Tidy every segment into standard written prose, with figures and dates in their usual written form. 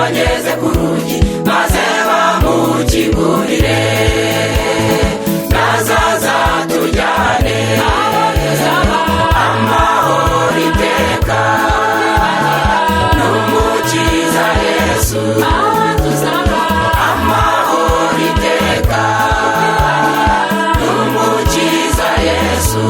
bageze ku rugi maze bamukingurire, nazaza tujyane amahoro iteka n'umukiza Yesu, amahoro iteka n'umukiza Yesu.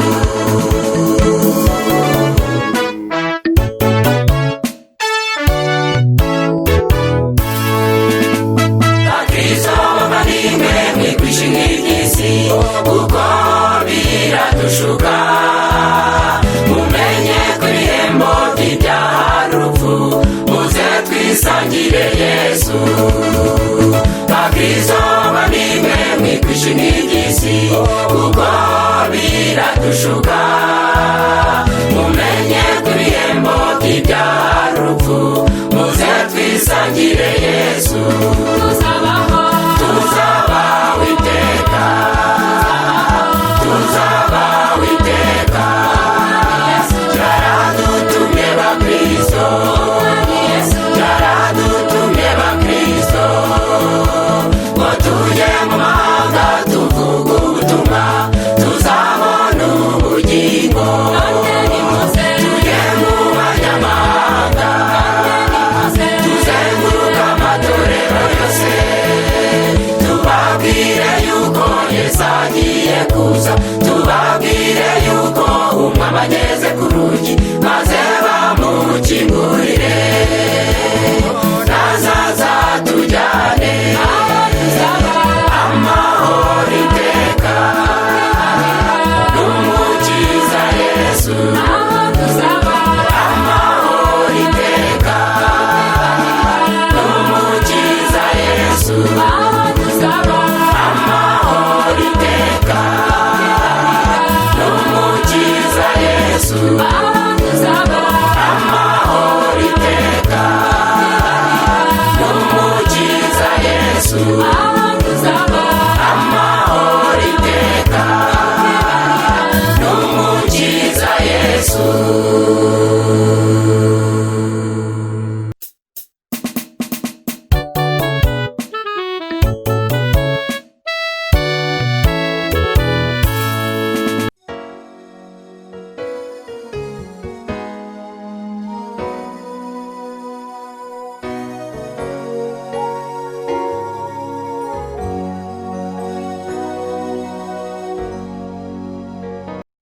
Uko biradushuka mumenye ko ibihembo by'ibyaha n'urupfu, muze twisangire Yesu. Bakristo bavandimwe mwikwishinga iby'isi, uko biradushuka mumenye ko ibihembo by'ibyaha n'urupfu, muze twisangire Yesu. Tuzabaho iteka, tuzabaho iteka, yaradutumye bakristo, yaradutumye bakristo, ngo tujye mu mahanga tuvuge ubutumwa, tuzabona ubugingo. Tujye mu banyamahanga, tuzenguruka amatorero yose, tubabwire yuko Yesu agiye kuza, tubabwire yuko umwami ageze ku rugi maze bamukingurire.